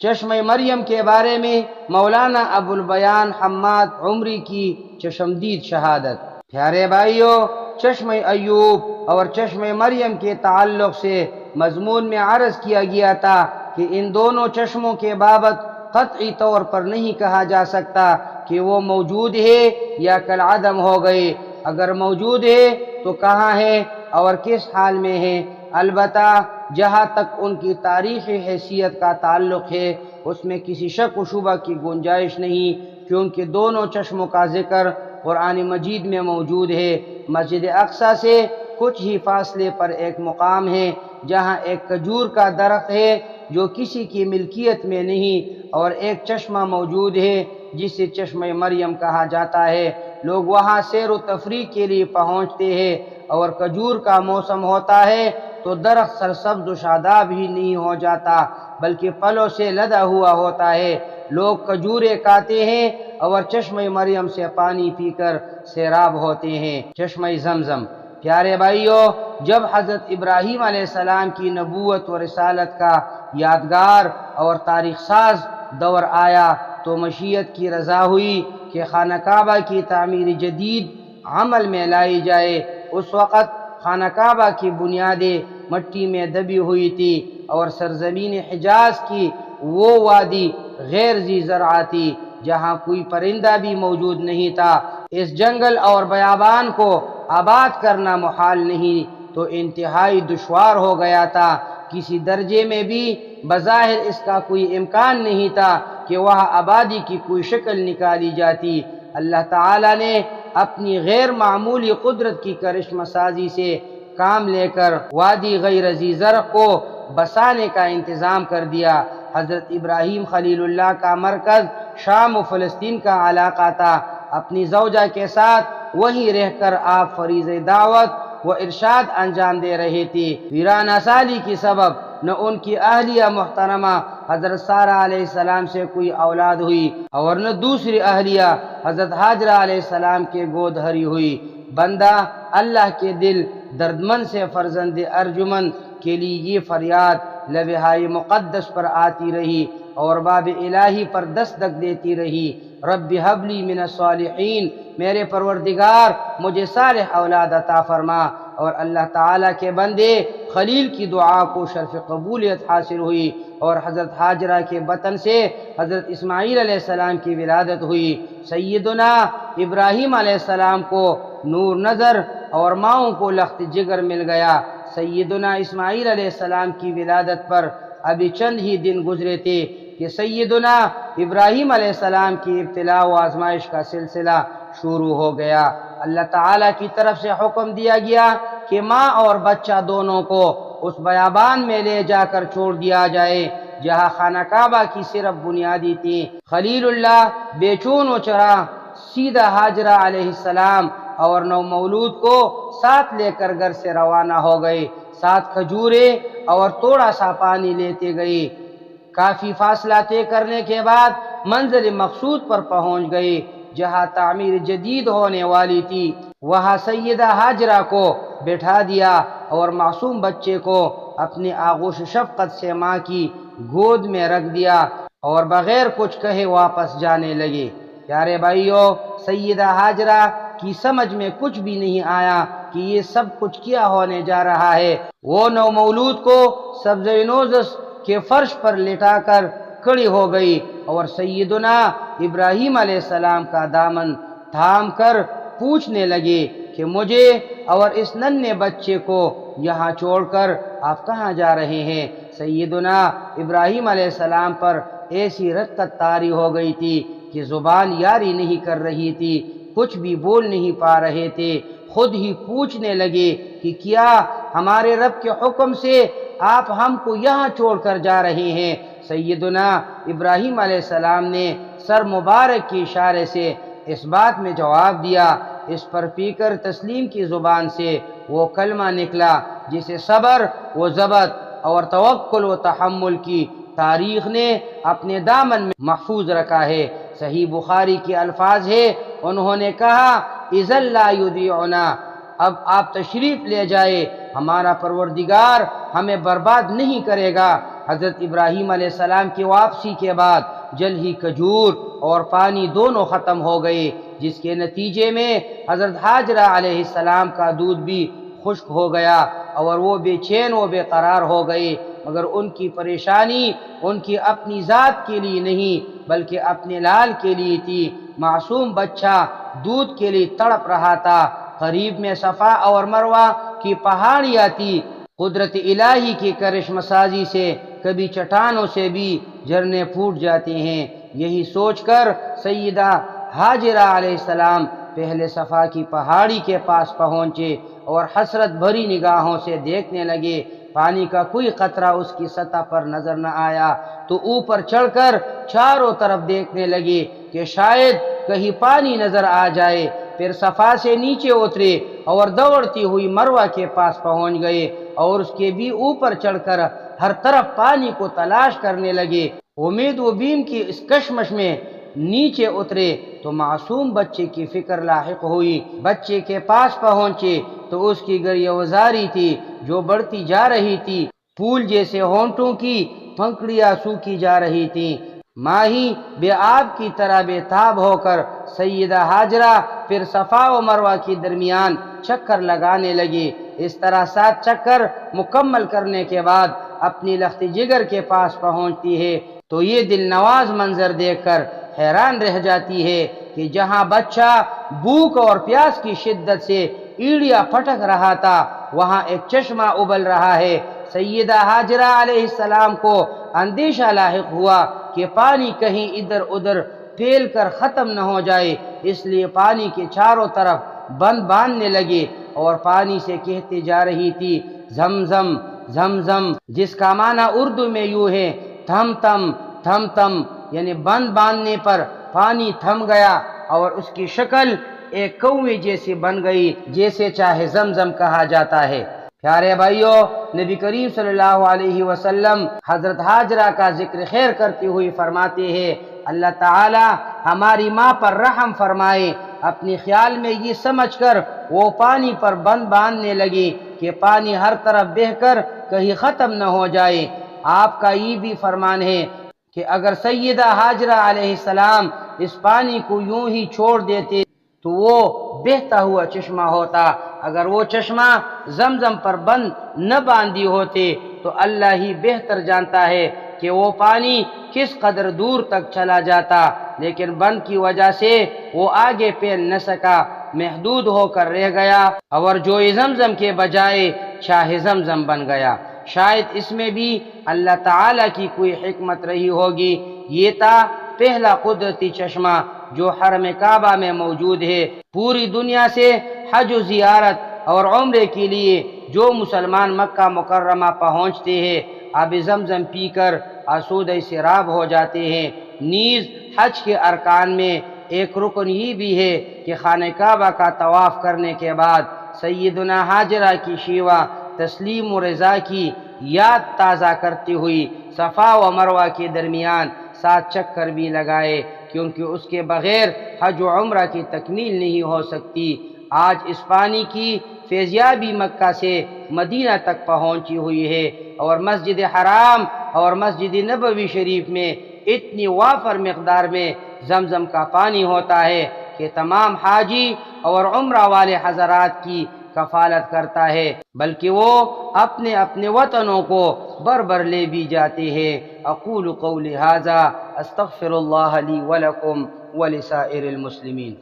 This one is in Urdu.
چشمہ مریم کے بارے میں مولانا ابوالبیان حماد عمری کی چشمدید شہادت۔ پیارے بھائیو، چشمہ ایوب اور چشمہ مریم کے تعلق سے مضمون میں عرض کیا گیا تھا کہ ان دونوں چشموں کے بابت قطعی طور پر نہیں کہا جا سکتا کہ وہ موجود ہے یا کالعدم ہو گئے۔ اگر موجود ہے تو کہاں ہے اور کس حال میں ہے؟ البتہ جہاں تک ان کی تاریخی حیثیت کا تعلق ہے اس میں کسی شک و شبہ کی گنجائش نہیں، کیونکہ دونوں چشموں کا ذکر قرآن مجید میں موجود ہے۔ مسجد اقصی سے کچھ ہی فاصلے پر ایک مقام ہے جہاں ایک کھجور کا درخت ہے جو کسی کی ملکیت میں نہیں، اور ایک چشمہ موجود ہے جسے چشمہ مریم کہا جاتا ہے۔ لوگ وہاں سیر و تفریح کے لیے پہنچتے ہیں، اور کھجور کا موسم ہوتا ہے تو درخت سرسبز و شاداب ہی نہیں ہو جاتا بلکہ پھلوں سے لدا ہوا ہوتا ہے۔ لوگ کھجوریں کھاتے ہیں اور چشمہ مریم سے پانی پی کر سیراب ہوتے ہیں۔ چشمہ زمزم۔ پیارے بھائیو، جب حضرت ابراہیم علیہ السلام کی نبوت و رسالت کا یادگار اور تاریخ ساز دور آیا تو مشیت کی رضا ہوئی کہ خانہ کعبہ کی تعمیر جدید عمل میں لائی جائے۔ اس وقت خانہ کعبہ کی بنیادیں مٹی میں دبی ہوئی تھی اور سرزمین حجاز کی وہ وادی غیر ذی زرع تھی جہاں کوئی پرندہ بھی موجود نہیں تھا۔ اس جنگل اور بیابان کو آباد کرنا محال نہیں تو انتہائی دشوار ہو گیا تھا۔ کسی درجے میں بھی بظاہر اس کا کوئی امکان نہیں تھا کہ وہاں آبادی کی کوئی شکل نکالی جاتی۔ اللہ تعالیٰ نے اپنی غیر معمولی قدرت کی کرشمہ سازی سے کام لے کر وادی غیر ذی زرع کو بسانے کا انتظام کر دیا۔ حضرت ابراہیم خلیل اللہ کا مرکز شام و فلسطین کا علاقہ تھا۔ اپنی زوجہ کے ساتھ وہیں رہ کر آپ فریضہ دعوت و ارشاد انجام دے رہے تھے۔ ویرانہ سالی کی سبب نہ ان کی اہلیہ محترمہ حضرت سارہ علیہ السلام سے کوئی اولاد ہوئی اور نہ دوسری اہلیہ حضرت ہاجرہ علیہ السلام کے گود ہری ہوئی۔ بندہ اللہ کے دل دردمند سے فرزند ارجمند کے لیے یہ فریاد لبہائے مقدس پر آتی رہی اور باب الہی پر دستک دیتی رہی، رب حب لی من الصالحین، میرے پروردگار مجھے صالح اولاد عطا فرما۔ اور اللہ تعالیٰ کے بندے خلیل کی دعا کو شرف قبولیت حاصل ہوئی اور حضرت ہاجرہ کے بطن سے حضرت اسماعیل علیہ السلام کی ولادت ہوئی۔ سیدنا ابراہیم علیہ السلام کو نور نظر اور ماؤں کو لخت جگر مل گیا۔ سیدنا اسماعیل علیہ السلام کی ولادت پر ابھی چند ہی دن گزرے تھے کہ سیدنا ابراہیم علیہ السلام کی ابتلاء و آزمائش کا سلسلہ شروع ہو گیا۔ اللہ تعالیٰ کی طرف سے حکم دیا گیا کہ ماں اور بچہ دونوں کو اس بیابان میں لے جا کر چھوڑ دیا جائے جہاں خانہ کعبہ کی صرف بنیادی تھی۔ خلیل اللہ بے چون و چرا سیدھا ہاجرہ علیہ السلام اور نو مولود کو ساتھ لے کر گھر سے روانہ ہو گئے۔ ساتھ کھجوریں اور تھوڑا سا پانی لیتے گئے۔ کافی فاصلہ طے کرنے کے بعد منزل مقصود پر پہنچ گئے جہاں تعمیر جدید ہونے والی تھی۔ وہاں سیدہ ہاجرہ کو بٹھا دیا اور معصوم بچے کو اپنی آغوش شفقت سے ماں کی گود میں رکھ دیا اور بغیر کچھ کہے واپس جانے لگے۔ پیارے بھائیو، سیدہ ہاجرہ کی سمجھ میں کچھ بھی نہیں آیا کہ یہ سب کچھ کیا ہونے جا رہا ہے۔ وہ نو مولود کو سبز نوزش کے فرش پر لٹا کر کھڑی ہو گئی اور سیدنا ابراہیم علیہ السلام کا دامن تھام کر پوچھنے لگے کہ مجھے اور اس ننھے بچے کو یہاں چھوڑ کر آپ کہاں جا رہے ہیں؟ سیدنا ابراہیم علیہ السلام پر ایسی رقت طاری ہو گئی تھی کہ زبان یاری نہیں کر رہی تھی، کچھ بھی بول نہیں پا رہے تھے۔ خود ہی پوچھنے لگے کہ کیا ہمارے رب کے حکم سے آپ ہم کو یہاں چھوڑ کر جا رہے ہیں؟ سیدنا ابراہیم علیہ السلام نے سر مبارک کے اشارے سے اس بات میں جواب دیا۔ اس پر پی کر تسلیم کی زبان سے وہ کلمہ نکلا جسے صبر و ضبط اور توکل و تحمل کی تاریخ نے اپنے دامن میں محفوظ رکھا ہے۔ صحیح بخاری کے الفاظ ہے، انہوں نے کہا اذا لا یضیعنا، اب آپ تشریف لے جائے، ہمارا پروردگار ہمیں برباد نہیں کرے گا۔ حضرت ابراہیم علیہ السلام کی واپسی کے بعد جل ہی کھجور اور پانی دونوں ختم ہو گئے، جس کے نتیجے میں حضرت حاجرہ علیہ السلام کا دودھ بھی خشک ہو گیا اور وہ بے چین و بے قرار ہو گئے، مگر ان کی پریشانی ان کی اپنی ذات کے لیے نہیں بلکہ اپنے لال کے لیے تھی۔ معصوم بچہ دودھ کے لیے تڑپ رہا تھا۔ قریب میں صفا اور مروہ کی پہاڑیاں تھی۔ قدرت الہی کی کرشمہ سازی سے کبھی چٹانوں سے بھی جھرنے پھوٹ جاتے ہیں۔ یہی سوچ کر سیدہ ہاجرہ علیہ السلام پہلے صفا کی پہاڑی کے پاس پہنچے اور حسرت بھری نگاہوں سے دیکھنے لگے۔ پانی کا کوئی قطرہ اس کی سطح پر نظر نہ آیا تو اوپر چڑھ کر چاروں طرف دیکھنے لگے کہ شاید کہیں پانی نظر آ جائے۔ پھر صفا سے نیچے اترے اور دوڑتی ہوئی مروہ کے پاس پہنچ گئے اور اس کے بھی اوپر چڑھ کر ہر طرف پانی کو تلاش کرنے لگے۔ امید و بیم کی اس کشمش میں نیچے اترے تو معصوم بچے کی فکر لاحق ہوئی۔ بچے کے پاس پہنچے تو اس کی گریہ وزاری تھی جو بڑھتی جا رہی تھی۔ پھول جیسے ہونٹوں کی پھنکڑیاں سوکھی جا رہی تھیں۔ ماہی بے آب کی طرح بے تاب ہو کر سیدہ ہاجرہ پھر صفا و مروہ کے درمیان چکر لگانے لگے۔ اس طرح 7 چکر مکمل کرنے کے بعد اپنی لخت جگر کے پاس پہنچتی ہے تو یہ دل نواز منظر دیکھ کر حیران رہ جاتی ہے کہ جہاں بچہ بھوک اور پیاس کی شدت سے ایڑیاں پھٹک رہا تھا وہاں ایک چشمہ ابل رہا ہے۔ سیدہ ہاجرہ علیہ السلام کو اندیشہ لاحق ہوا کہ پانی کہیں ادھر ادھر پھیل کر ختم نہ ہو جائے، اس لیے پانی کے چاروں طرف بند باندھنے لگے اور پانی سے کہتے جا رہی تھی زمزم زمزم، جس کا معنی اردو میں یوں ہے تھم تم تھم تم، یعنی بند باندھنے پر پانی تھم گیا اور اس کی شکل ایک کوے جیسی بن گئی جیسے چاہے زمزم کہا جاتا ہے۔ پیارے بھائیو، نبی کریم صلی اللہ علیہ وسلم حضرت ہاجرہ کا ذکر خیر کرتے ہوئے فرماتے ہیں اللہ تعالی ہماری ماں پر رحم فرمائے۔ اپنے خیال میں یہ سمجھ کر وہ پانی پر بند باندھنے لگی کہ پانی ہر طرف بہہ کر کہیں ختم نہ ہو جائے۔ آپ کا یہ بھی فرمان ہے کہ اگر سیدہ ہاجرہ علیہ السلام اس پانی کو یوں ہی چھوڑ دیتے تو وہ بہتا ہوا چشمہ ہوتا۔ اگر وہ چشمہ زمزم پر بند نہ باندھی ہوتے تو اللہ ہی بہتر جانتا ہے کہ وہ پانی کس قدر دور تک چلا جاتا، لیکن بند کی وجہ سے وہ آگے پھیل نہ سکا، محدود ہو کر رہ گیا اور جو زمزم کے بجائے شاہ زمزم بن گیا۔ شاید اس میں بھی اللہ تعالی کی کوئی حکمت رہی ہوگی۔ یہ تھا پہلا قدرتی چشمہ جو حرم کعبہ میں موجود ہے۔ پوری دنیا سے حج و زیارت اور عمرے کے لیے جو مسلمان مکہ مکرمہ پہنچتے ہیں آب زمزم پی کر آسودہ سراب ہو جاتے ہیں۔ نیز حج کے ارکان میں ایک رکن یہ بھی ہے کہ خانہ کعبہ کا طواف کرنے کے بعد سیدنا ہاجرہ کی شیوہ تسلیم و رضا کی یاد تازہ کرتی ہوئی صفا و مروہ کے درمیان 7 چکر بھی لگائے، کیونکہ اس کے بغیر حج و عمرہ کی تکمیل نہیں ہو سکتی۔ آج اس پانی کی فیضیابی مکہ سے مدینہ تک پہنچی ہوئی ہے اور مسجد حرام اور مسجد نبوی شریف میں اتنی وافر مقدار میں زمزم کا پانی ہوتا ہے کہ تمام حاجی اور عمرہ والے حضرات کی کفالت کرتا ہے، بلکہ وہ اپنے اپنے وطنوں کو بر لے بھی جاتے ہیں۔ اقول قولی ھذا استغفر اللہ لی ولکم ولسائر المسلمین۔